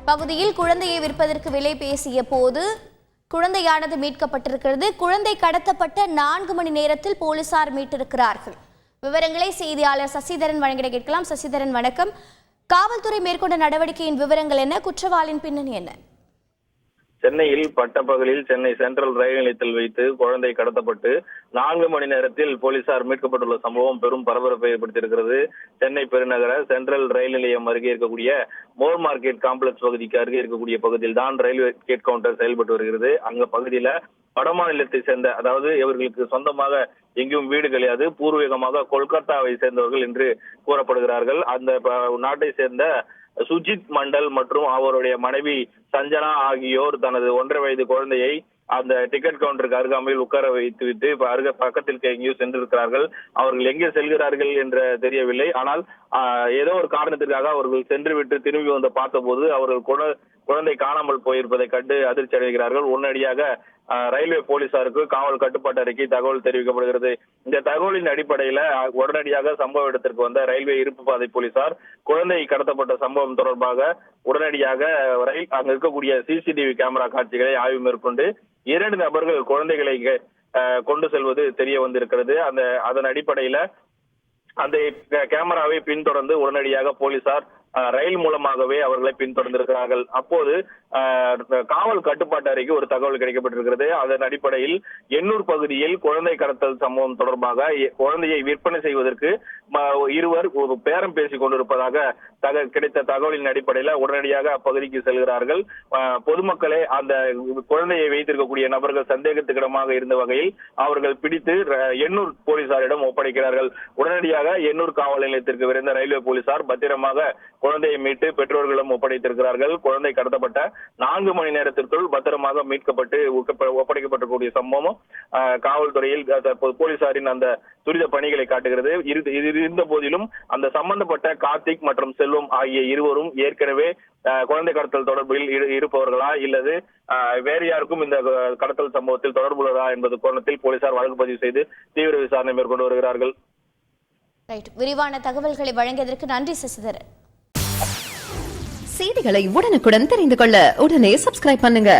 பகுதியில் குழந்தையை விற்பதற்கு விலை பேசிய போது குழந்தையானது மீட்கப்பட்டிருக்கிறது. குழந்தை கடத்தப்பட்ட 4 மணி நேரத்தில் போலீசார் மீட்டிருக்கிறார்கள். விவரங்களை செய்தியாளர் சசிதரன் வழங்கிட கேட்கலாம். சசிதரன் வணக்கம். காவல்துறை மேற்கொண்ட நடவடிக்கையின் விவரங்கள் என்ன? குற்றவாளியின் பின்னணி என்ன? சென்னையில் பட்டப்பகலில் சென்னை சென்ட்ரல் ரயில் நிலையத்தில் வைத்து குழந்தை கடத்தப்பட்டு 4 மணி நேரத்தில் போலீசார் மீட்கப்பட்டுள்ள சம்பவம் பெரும் பரபரப்பை ஏற்படுத்தியிருக்கிறது. சென்னை பெருநகர சென்ட்ரல் ரயில் நிலையம் அருகே இருக்கக்கூடிய மோர் மார்க்கெட் காம்ப்ளெக்ஸ் பகுதிக்கு அருகே இருக்கக்கூடிய பகுதியில் தான் ரயில்வே கேட் கவுண்டர் செயல்பட்டு வருகிறது. அங்க பகுதியில வடமாநிலத்தை சேர்ந்த, அதாவது இவர்களுக்கு சொந்தமாக எங்கேயும் வீடு கிடையாது, பூர்வீகமாக கொல்கத்தாவை சேர்ந்தவர்கள் என்று கூறப்படுகிறார்கள். அந்த நாட்டை சேர்ந்த சுஜித் மண்டல் மற்றும் அவருடைய மனைவி சஞ்சனா ஆகியோர் தனது 1.5 வயது குழந்தையை அந்த டிக்கெட் கவுண்டருக்கு அருகாமையில் உட்கார வைத்துவிட்டு பக்கத்தில் எங்கேயோ சென்றிருக்கிறார்கள். அவர்கள் எங்கே செல்கிறார்கள் என்று தெரியவில்லை. ஆனால் ஏதோ ஒரு காரணத்திற்காக அவர்கள் சென்று விட்டு திரும்பி வந்து பார்த்தபோது அவர்கள் குழந்தை காணாமல் போயிருப்பதை கண்டு அதிர்ச்சி அடைகிறார்கள். உடனடியாக ரயில்வே போலீசாருக்கு காவல் கட்டுப்பாட்டு அறிக்கை தகவல் தெரிவிக்கப்படுகிறது. இந்த தகவலின் அடிப்படையில உடனடியாக சம்பவ இடத்திற்கு வந்த ரயில்வே இருப்பு பாதை போலீசார் குழந்தை கடத்தப்பட்ட சம்பவம் தொடர்பாக உடனடியாக அங்க இருக்கக்கூடிய சிசிடிவி கேமரா காட்சிகளை ஆய்வு மேற்கொண்டு 2 நபர்கள் குழந்தைகளை கொண்டு செல்வது தெரிய வந்திருக்கிறது. அதன் அடிப்படையில அந்த கேமராவை பின்தொடர்ந்து உடனடியாக போலீசார் ரயில் மூலமாகவே அவர்களை பின்தொடர்ந்திருக்கிறார்கள். அப்போது காவல் கட்டுப்பாட்டு அறிக்கை ஒரு தகவல் கிடைக்கப்பட்டிருக்கிறது. அதன் அடிப்படையில் எண்ணூர் பகுதியில் குழந்தை கடத்தல் சம்பவம் தொடர்பாக குழந்தையை விற்பனை செய்வதற்கு இருவர் ஒரு பேரம் பேசிக் கொண்டிருப்பதாக கிடைத்த தகவலின் அடிப்படையில உடனடியாக அப்பகுதிக்கு செல்கிறார்கள். பொதுமக்களே அந்த குழந்தையை வைத்திருக்கக்கூடிய நபர்கள் சந்தேகத்துக்கிடமாக இருந்த வகையில் அவர்கள் பிடித்து எண்ணூர் போலீசாரிடம் ஒப்படைக்கிறார்கள். உடனடியாக எண்ணூர் காவல் நிலையத்திற்கு விரைந்த ரயில்வே போலீசார் பத்திரமாக குழந்தையை மீட்டு பெற்றோர்களும் ஒப்படைத்திருக்கிறார்கள். குழந்தை கடத்தப்பட்ட 4 மணி நேரத்திற்குள் பத்திரமாக மீட்கப்பட்டு ஒப்படைக்கப்பட்டிருக்கூடிய சம்பவம் காவல்துறையில் போலீசாரின் அந்த துரித பணிகளை காட்டுகிறது. இருந்த போதிலும் அந்த சம்பந்தப்பட்ட கார்த்திக் மற்றும் செல்வம் ஆகிய இருவரும் ஏற்கனவே குழந்தை கடத்தல் தொடர்பில் இருப்பவர்களா இல்லது வேறு யாருக்கும் இந்த கடத்தல் சம்பவத்தில் தொடர்புள்ளதா என்பது கோணத்தில் போலீசார் வழக்கு பதிவு செய்து தீவிர விசாரணை மேற்கொண்டு வருகிறார்கள். விரிவான தகவல்களை வழங்கியதற்கு நன்றி சசிதரன். செய்திகளை உடனுக்குடன் தெரிந்து கொள்ள உடனே சப்ஸ்கிரைப் பண்ணுங்க.